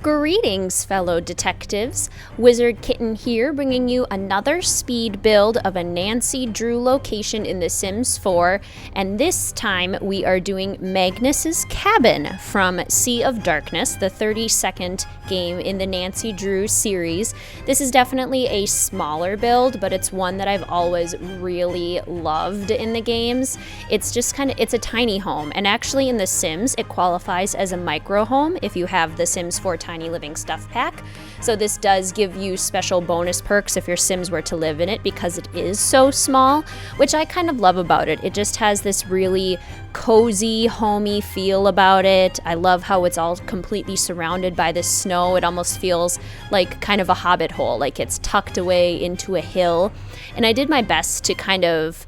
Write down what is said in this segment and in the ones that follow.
Greetings, fellow detectives. Wizard Kitten here, bringing you another speed build of a Nancy Drew location in The Sims 4, and this time we are doing Magnus's cabin from Sea of Darkness, the 32nd game in the Nancy Drew series. This is definitely a smaller build, but it's one that I've always really loved in the games. It's just it's a tiny home, and actually in The Sims it qualifies as a micro home if you have the Sims 4 Tiny Living Stuff Pack. So this does give you special bonus perks if your Sims were to live in it because it is so small, which I kind of love about it. It just has this really cozy, homey feel about it. I love how it's all completely surrounded by the snow. It almost feels like kind of a hobbit hole, like it's tucked away into a hill. And I did my best to kind of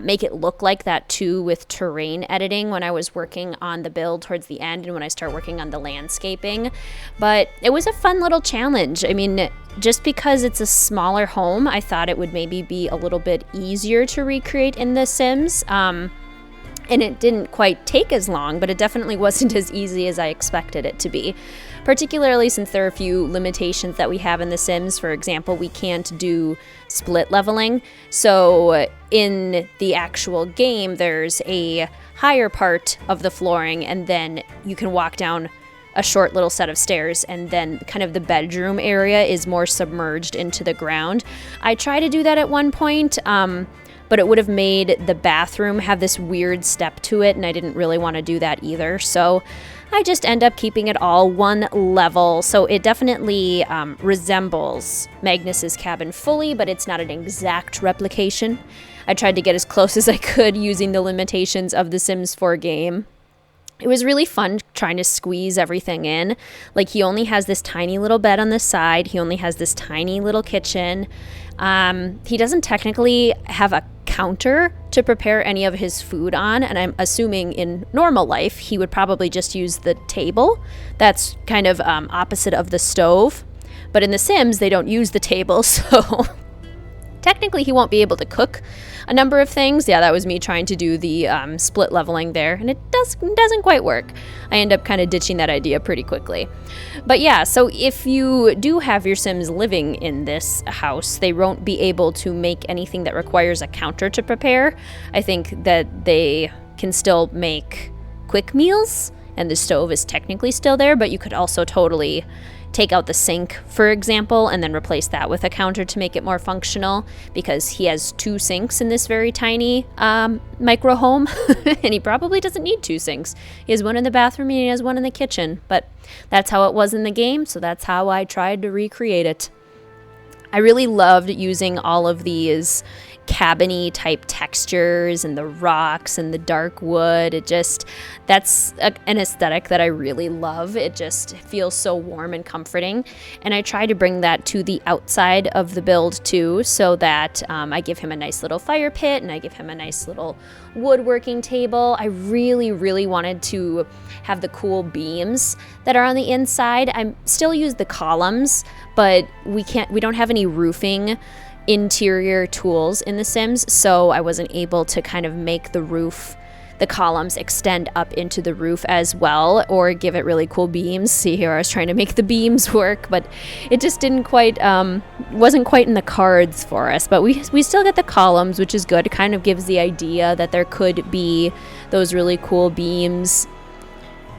make it look like that too with terrain editing when I was working on the build towards the end and when I start working on the landscaping. But it was a fun little challenge. I mean, just because it's a smaller home, I thought it would maybe be a little bit easier to recreate in The Sims. And it didn't quite take as long, but it definitely wasn't as easy as I expected it to be. Particularly since there are a few limitations that we have in The Sims. For example, we can't do split leveling. So in the actual game, there's a higher part of the flooring, and then you can walk down a short little set of stairs, and then kind of the bedroom area is more submerged into the ground. I tried to do that at one point, but it would have made the bathroom have this weird step to it, and I didn't really want to do that either. So I just end up keeping it all one level. So it definitely resembles Magnus's cabin fully, but it's not an exact replication. I tried to get as close as I could using the limitations of the Sims 4 game. It was really fun trying to squeeze everything in. Like, he only has this tiny little bed on the side. He only has this tiny little kitchen. He doesn't technically have a counter to prepare any of his food on, and I'm assuming in normal life he would probably just use the table. That's kind of opposite of the stove. But in The Sims, they don't use the table, so technically he won't be able to cook a number of things. Yeah, that was me trying to do the split leveling there, and it doesn't quite work. I end up kind of ditching that idea pretty quickly. But yeah, so if you do have your Sims living in this house, they won't be able to make anything that requires a counter to prepare. I think that they can still make quick meals, and the stove is technically still there, but you could also totally take out the sink, for example, and then replace that with a counter to make it more functional, because he has 2 sinks in this very tiny micro home, and he probably doesn't need 2 sinks. He has one in the bathroom and he has one in the kitchen, but that's how it was in the game, so that's how I tried to recreate it. I really loved using all of these cabin-y type textures and the rocks and the dark wood. That's an aesthetic that I really love. It just feels so warm and comforting. And I try to bring that to the outside of the build too, so that I give him a nice little fire pit and I give him a nice little woodworking table. I really, really wanted to have the cool beams that are on the inside. I still use the columns, but we don't have any roofing interior tools in The Sims, so I wasn't able to kind of make the columns extend up into the roof as well, or give it really cool beams. See here, I was trying to make the beams work, but it just wasn't quite in the cards for us. But we still get the columns, which is good. It kind of gives the idea that there could be those really cool beams.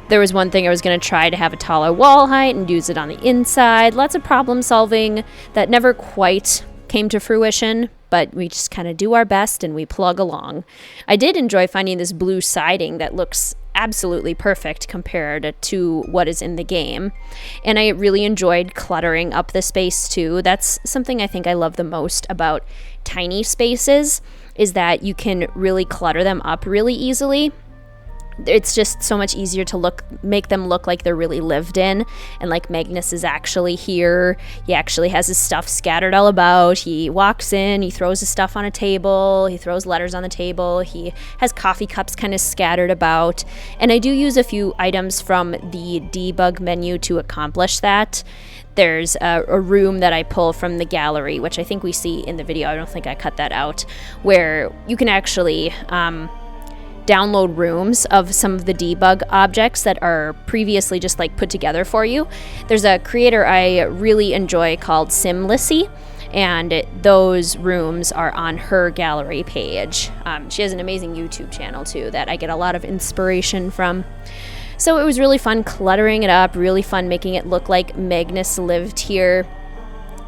There was one thing I was going to try to have a taller wall height and use it on the inside. Lots of problem solving that never quite came to fruition, but we just kind of do our best and we plug along. I did enjoy finding this blue siding that looks absolutely perfect compared to what is in the game, and I really enjoyed cluttering up the space too. That's something I think I love the most about tiny spaces, is that you can really clutter them up really easily. It's just so much easier to make them look like they're really lived in, and like Magnus is actually here. He actually has his stuff scattered all about. He walks in, he throws his stuff on a table, he throws letters on the table, he has coffee cups kind of scattered about, and I do use a few items from the debug menu to accomplish that. There's a room that I pull from the gallery, which I think we see in the video. I don't think I cut that out, where you can actually download rooms of some of the debug objects that are previously just like put together for you. There's a creator I really enjoy called Simlissy, and those rooms are on her gallery page. She has an amazing YouTube channel too that I get a lot of inspiration from. So it was really fun cluttering it up, really fun making it look like Magnus lived here,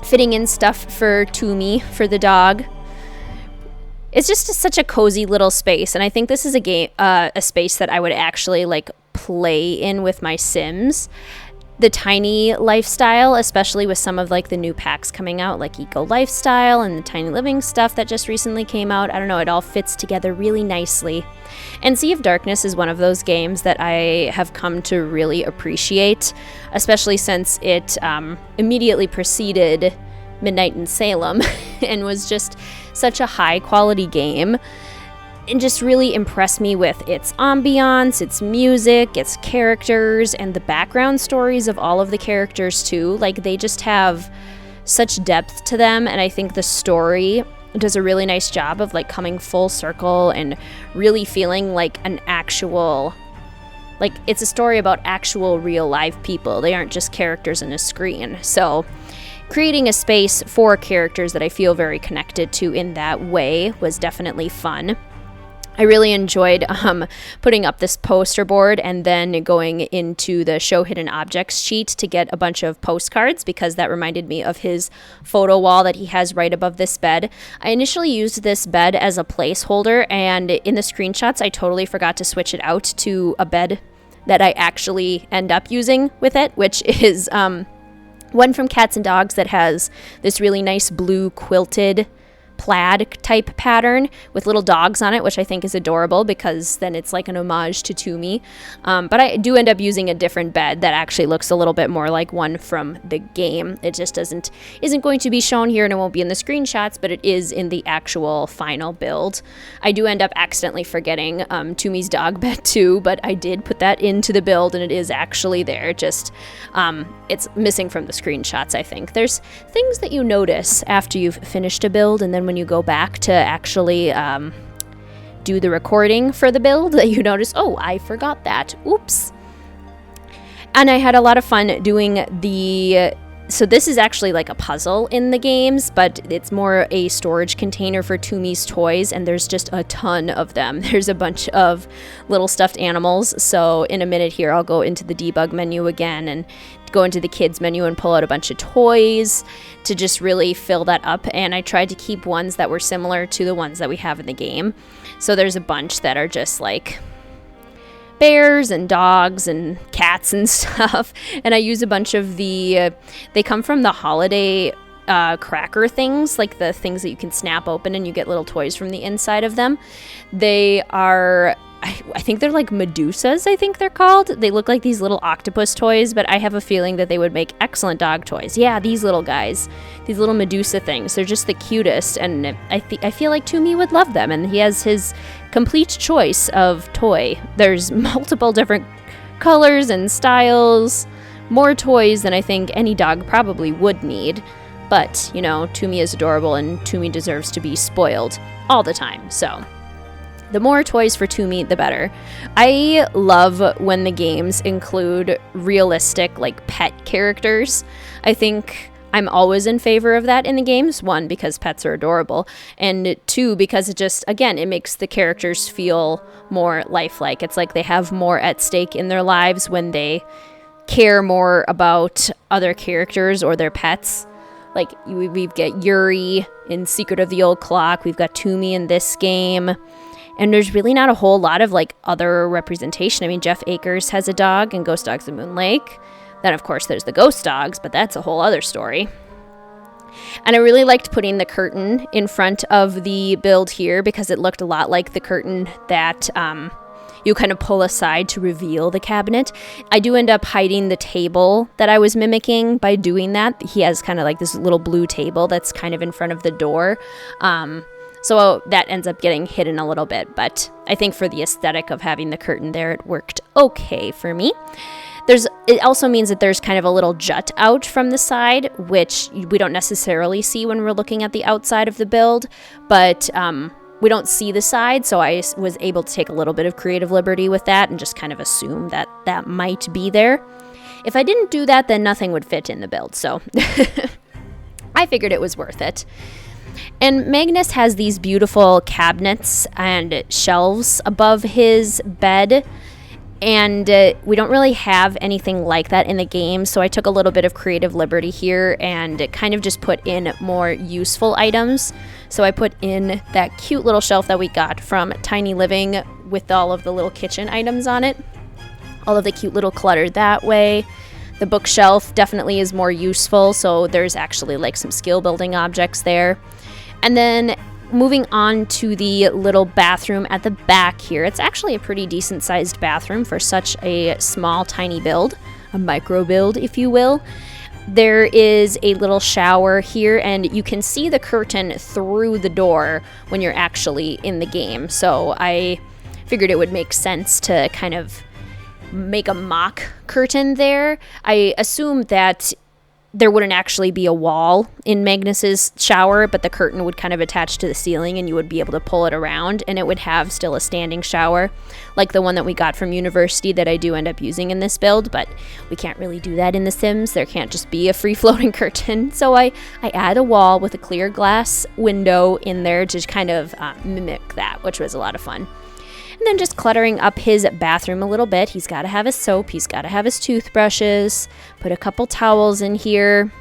fitting in stuff for Toomey, for the dog. It's just such a cozy little space, and I think this is a space that I would actually like play in with my Sims. The tiny lifestyle, especially with some of like the new packs coming out, like Eco Lifestyle and the Tiny Living stuff that just recently came out. I don't know, it all fits together really nicely. And Sea of Darkness is one of those games that I have come to really appreciate, especially since it immediately preceded Midnight in Salem and was just such a high quality game. And just really impressed me with its ambiance, its music, its characters, and the background stories of all of the characters too. Like, they just have such depth to them, and I think the story does a really nice job of like coming full circle and really feeling like an actual, like it's a story about actual real live people. They aren't just characters in a screen. So creating a space for characters that I feel very connected to in that way was definitely fun. I really enjoyed putting up this poster board and then going into the Show Hidden Objects sheet to get a bunch of postcards, because that reminded me of his photo wall that he has right above this bed. I initially used this bed as a placeholder, and in the screenshots I totally forgot to switch it out to a bed that I actually end up using with it, which is one from Cats and Dogs that has this really nice blue quilted plaid type pattern with little dogs on it, which I think is adorable because then it's like an homage to Toomey. But I do end up using a different bed that actually looks a little bit more like one from the game. It just isn't going to be shown here, and it won't be in the screenshots, but it is in the actual final build. I do end up accidentally forgetting Toomey's dog bed too, but I did put that into the build, and it is actually there. Just it's missing from the screenshots, I think. There's things that you notice after you've finished a build, and then when you go back to actually do the recording for the build, that you notice, oh, I forgot that. Oops. And I had a lot of fun doing so this is actually like a puzzle in the games, but it's more a storage container for Toomey's toys, and there's just a ton of them. There's a bunch of little stuffed animals. So in a minute here, I'll go into the debug menu again and go into the kids menu and pull out a bunch of toys to just really fill that up. And I tried to keep ones that were similar to the ones that we have in the game. So there's a bunch that are just like bears and dogs and cats and stuff. And I use a bunch of they come from the holiday cracker things, like the things that you can snap open and you get little toys from the inside of them. They are, I think they're like Medusas, I think they're called. They look like these little octopus toys, but I have a feeling that they would make excellent dog toys. Yeah, these little guys, these little Medusa things, they're just the cutest, and I feel like Toomey would love them, and he has his complete choice of toy. There's multiple different colors and styles, more toys than I think any dog probably would need. But, you know, Toomey is adorable, and Toomey deserves to be spoiled all the time, so the more toys for Toomey, the better. I love when the games include realistic, like, pet characters. I think I'm always in favor of that in the games. One, because pets are adorable, and two, because it just, again, it makes the characters feel more lifelike. It's like they have more at stake in their lives when they care more about other characters or their pets. Like, we've got Yuri in Secret of the Old Clock. We've got Toomey in this game. And there's really not a whole lot of, like, other representation. I mean, Jeff Akers has a dog in Ghost Dogs of Moon Lake. Then, of course, there's the ghost dogs, but that's a whole other story. And I really liked putting the curtain in front of the build here because it looked a lot like the curtain that you kind of pull aside to reveal the cabinet. I do end up hiding the table that I was mimicking by doing that. He has kind of like this little blue table that's kind of in front of the door. So that ends up getting hidden a little bit, but I think for the aesthetic of having the curtain there, it worked okay for me. It also means that there's kind of a little jut out from the side, which we don't necessarily see when we're looking at the outside of the build, but we don't see the side, so I was able to take a little bit of creative liberty with that and just kind of assume that that might be there. If I didn't do that, then nothing would fit in the build, so I figured it was worth it. And Magnus has these beautiful cabinets and shelves above his bed, and we don't really have anything like that in the game, so I took a little bit of creative liberty here and kind of just put in more useful items. So I put in that cute little shelf that we got from Tiny Living with all of the little kitchen items on it. All of the cute little clutter that way. The bookshelf definitely is more useful, so there's actually like some skill building objects there. And then moving on to the little bathroom at the back here. It's actually a pretty decent sized bathroom for such a small, tiny build, a micro build, if you will. There is a little shower here, and you can see the curtain through the door when you're actually in the game. So I figured it would make sense to kind of make a mock curtain there. I assume that there wouldn't actually be a wall in Magnus's shower, but the curtain would kind of attach to the ceiling and you would be able to pull it around, and it would have still a standing shower like the one that we got from university that I do end up using in this build, but we can't really do that in The Sims. There can't just be a free-floating curtain. So I add a wall with a clear glass window in there to kind of mimic that, which was a lot of fun. And then just cluttering up his bathroom a little bit. He's got to have his soap. He's got to have his toothbrushes. Put a couple towels in here.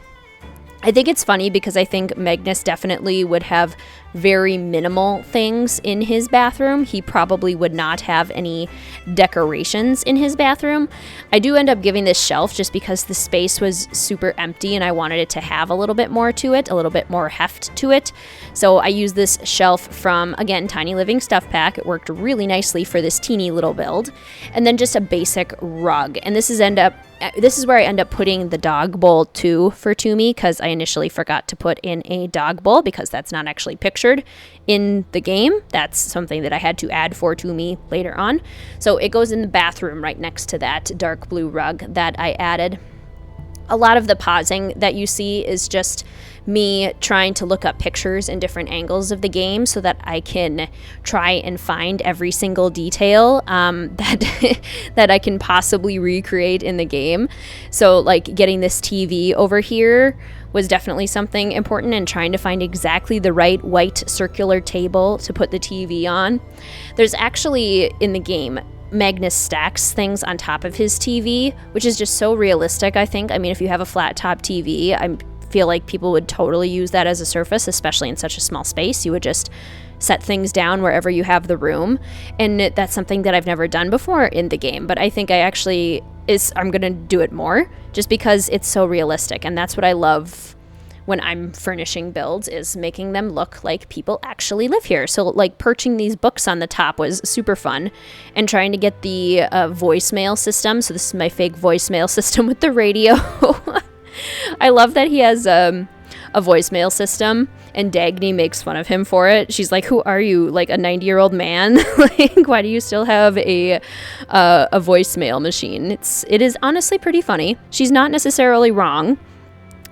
I think it's funny because I think Magnus definitely would have very minimal things in his bathroom. He probably would not have any decorations in his bathroom. I do end up giving this shelf just because the space was super empty and I wanted it to have a little bit more to it, a little bit more heft to it. So I used this shelf from, again, Tiny Living Stuff Pack. It worked really nicely for this teeny little build. And then just a basic rug. And this is where I end up putting the dog bowl too for Toomey, because I initially forgot to put in a dog bowl because that's not actually pictured in the game. That's something that I had to add for Toomey later on. So it goes in the bathroom right next to that dark blue rug that I added. A lot of the pausing that you see is just me trying to look up pictures in different angles of the game so that I can try and find every single detail that that I can possibly recreate in the game. So like getting this TV over here was definitely something important, and trying to find exactly the right white circular table to put the TV on. There's actually in the game Magnus stacks things on top of his TV, which is just so realistic, I think. I mean, if you have a flat top TV, I feel like people would totally use that as a surface, especially in such a small space. You would just set things down wherever you have the room. And that's something that I've never done before in the game, but I think I'm going to do it more just because it's so realistic. And that's what I love when I'm furnishing builds, is making them look like people actually live here. So like perching these books on the top was super fun, and trying to get the voicemail system. So this is my fake voicemail system with the radio. I love that he has a voicemail system, and Dagny makes fun of him for it. She's like, "Who are you? Like a 90-year-old man? Like, why do you still have a voicemail machine?" It is honestly pretty funny. She's not necessarily wrong.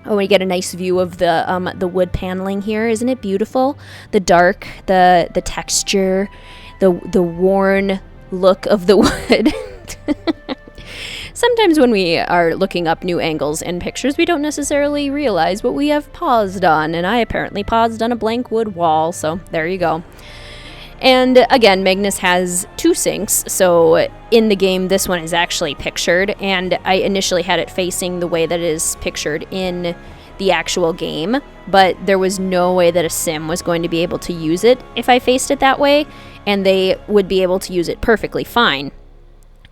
Oh, we get a nice view of the wood paneling here. Isn't it beautiful? The dark, the texture, the worn look of the wood. Sometimes when we are looking up new angles in pictures, we don't necessarily realize what we have paused on, and I apparently paused on a blank wood wall, so there you go. And again, Magnus has 2 sinks, so in the game this one is actually pictured, and I initially had it facing the way that it is pictured in the actual game, but there was no way that a sim was going to be able to use it if I faced it that way, and they would be able to use it perfectly fine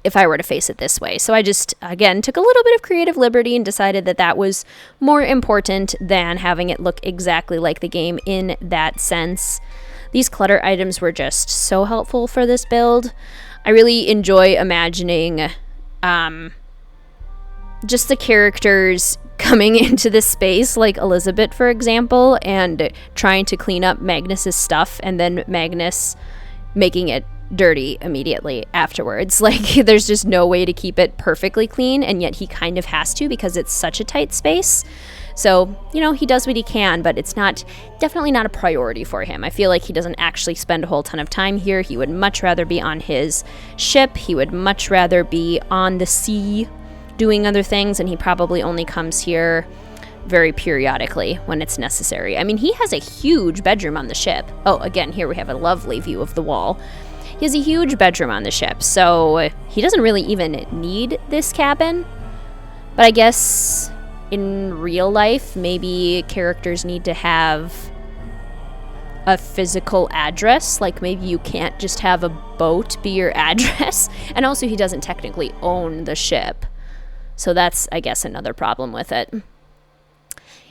if I were to face it this way. So I just, again, took a little bit of creative liberty and decided that that was more important than having it look exactly like the game in that sense. These clutter items were just so helpful for this build. I really enjoy imagining just the characters coming into this space, like Elizabeth, for example, and trying to clean up Magnus's stuff, and then Magnus making it dirty immediately afterwards. Like, there's just no way to keep it perfectly clean, and yet he kind of has to because it's such a tight space. So, he does what he can, but it's definitely not a priority for him. I feel like he doesn't actually spend a whole ton of time here. He would much rather be on his ship. He would much rather be on the sea doing other things, and he probably only comes here very periodically when it's necessary. I mean, he has a huge bedroom on the ship. Oh, again, here we have a lovely view of the wall. He has a huge bedroom on the ship, so he doesn't really even need this cabin. But I guess in real life, maybe characters need to have a physical address. Like maybe you can't just have a boat be your address. And also he doesn't technically own the ship. So that's, I guess, another problem with it.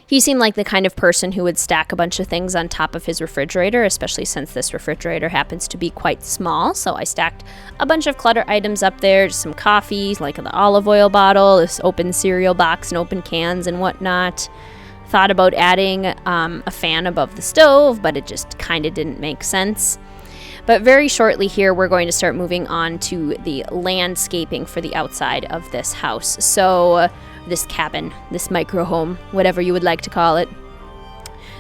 He seemed like the kind of person who would stack a bunch of things on top of his refrigerator, especially since this refrigerator happens to be quite small. So I stacked a bunch of clutter items up there, just some coffee, like the olive oil bottle, this open cereal box and open cans and whatnot. Thought about adding a fan above the stove, but it just kind of didn't make sense. But very shortly here, we're going to start moving on to the landscaping for the outside of this house. So this cabin, this micro home, whatever you would like to call it.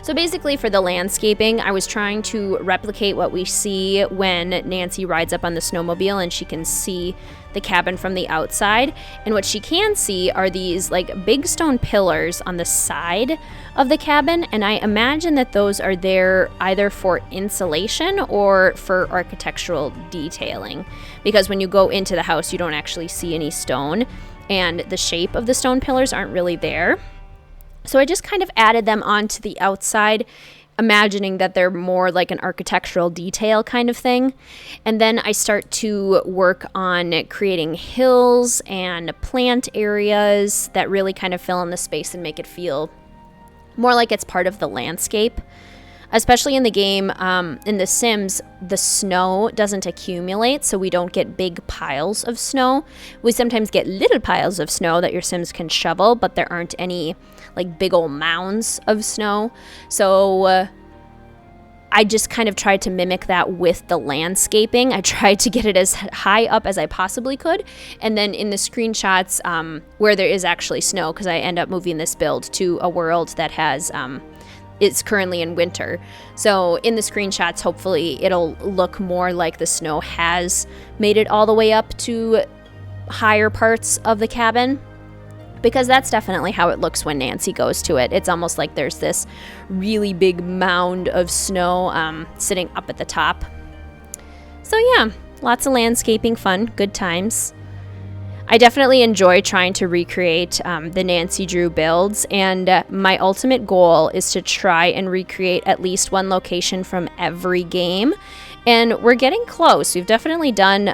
So basically for the landscaping, I was trying to replicate what we see when Nancy rides up on the snowmobile and she can see the cabin from the outside. And what she can see are these like big stone pillars on the side of the cabin. And I imagine that those are there either for insulation or for architectural detailing. Because when you go into the house, you don't actually see any stone. And the shape of the stone pillars aren't really there. So I just kind of added them onto the outside, imagining that they're more like an architectural detail kind of thing. And then I start to work on creating hills and plant areas that really kind of fill in the space and make it feel more like it's part of the landscape. Especially in the game, in The Sims, the snow doesn't accumulate, so we don't get big piles of snow. We sometimes get little piles of snow that your Sims can shovel, but there aren't any like big old mounds of snow. So I just kind of tried to mimic that with the landscaping. I tried to get it as high up as I possibly could. And then in the screenshots where there is actually snow, because I end up moving this build to a world that has... it's currently in winter. So in the screenshots, hopefully it'll look more like the snow has made it all the way up to higher parts of the cabin. Because that's definitely how it looks when Nancy goes to it. It's almost like there's this really big mound of snow sitting up at the top. So yeah, lots of landscaping fun, good times. I definitely enjoy trying to recreate the Nancy Drew builds, and my ultimate goal is to try and recreate at least one location from every game. And we're getting close. We've definitely done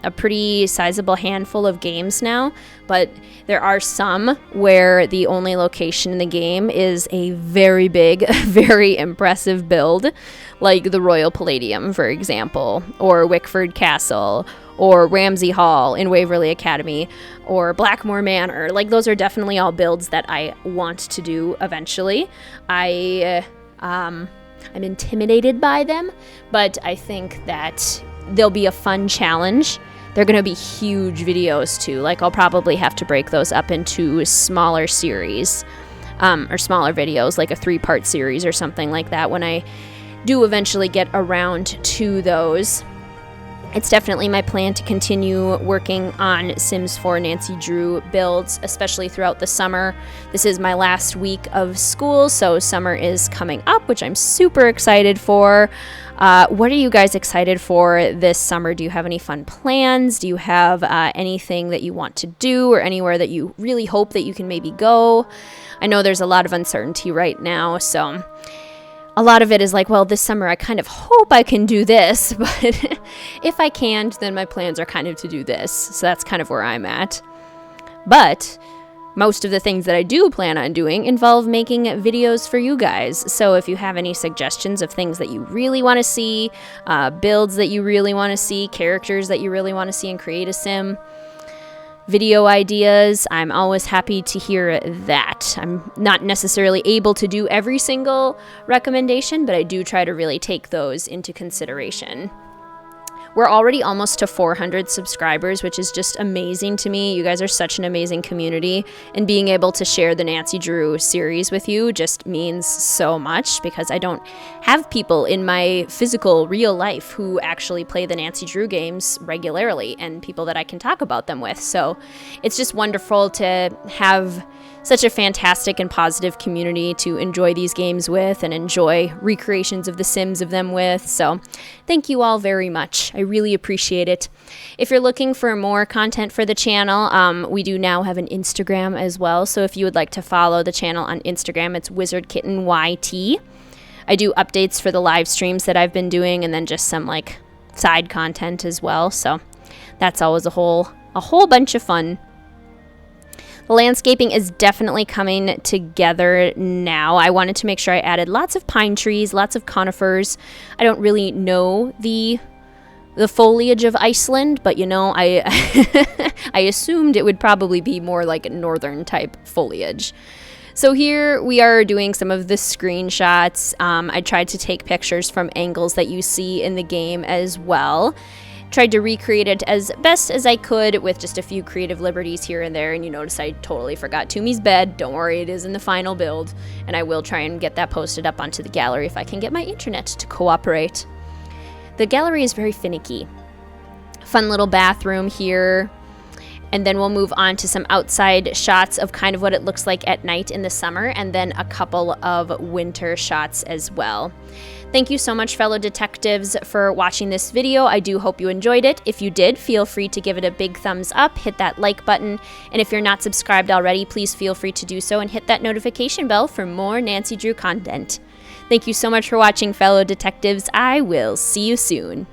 a pretty sizable handful of games now, but there are some where the only location in the game is a very big, very impressive build, like the Royal Palladium, for example, or Wickford Castle, or Ramsey Hall in Waverly Academy, or Blackmore Manor. Like, those are definitely all builds that I want to do eventually. I'm intimidated by them, but I think that they'll be a fun challenge. They're going to be huge videos too. Like, I'll probably have to break those up into smaller series, or smaller videos, like a 3-part series or something like that when I do eventually get around to those. It's definitely my plan to continue working on Sims 4 Nancy Drew builds, especially throughout the summer. This is my last week of school, so summer is coming up, which I'm super excited for. What are you guys excited for this summer? Do you have any fun plans? Do you have anything that you want to do, or anywhere that you really hope that you can maybe go? I know there's a lot of uncertainty right now, so... a lot of it is like, well, this summer I kind of hope I can do this, but if I can't, then my plans are kind of to do this. So that's kind of where I'm at. But most of the things that I do plan on doing involve making videos for you guys. So if you have any suggestions of things that you really want to see, builds that you really want to see, characters that you really want to see in Create a Sim, video ideas, I'm always happy to hear that. I'm not necessarily able to do every single recommendation, but I do try to really take those into consideration. We're already almost to 400 subscribers, which is just amazing to me. You guys are such an amazing community, and being able to share the Nancy Drew series with you just means so much, because I don't have people in my physical real life who actually play the Nancy Drew games regularly, and people that I can talk about them with. So it's just wonderful to have such a fantastic and positive community to enjoy these games with and enjoy recreations of The Sims of them with. So thank you all very much. I really appreciate it. If you're looking for more content for the channel, we do now have an Instagram as well. So if you would like to follow the channel on Instagram, it's WizardKittenYT. I do updates for the live streams that I've been doing, and then just some like side content as well. So that's always a whole bunch of fun. The landscaping is definitely coming together now. I wanted to make sure I added lots of pine trees, lots of conifers. I don't really know the foliage of Iceland, but you know, I I assumed it would probably be more like northern type foliage. So here we are doing some of the screenshots. I tried to take pictures from angles that you see in the game as well. Tried to recreate it as best as I could with just a few creative liberties here and there. And you notice I totally forgot Toomey's bed. Don't worry, it is in the final build. And I will try and get that posted up onto the gallery if I can get my internet to cooperate. The gallery is very finicky. Fun little bathroom here. And then we'll move on to some outside shots of kind of what it looks like at night in the summer, and then a couple of winter shots as well. Thank you so much, fellow detectives, for watching this video. I do hope you enjoyed it. If you did, feel free to give it a big thumbs up, hit that like button, and if you're not subscribed already, please feel free to do so and hit that notification bell for more Nancy Drew content. Thank you so much for watching, fellow detectives. I will see you soon.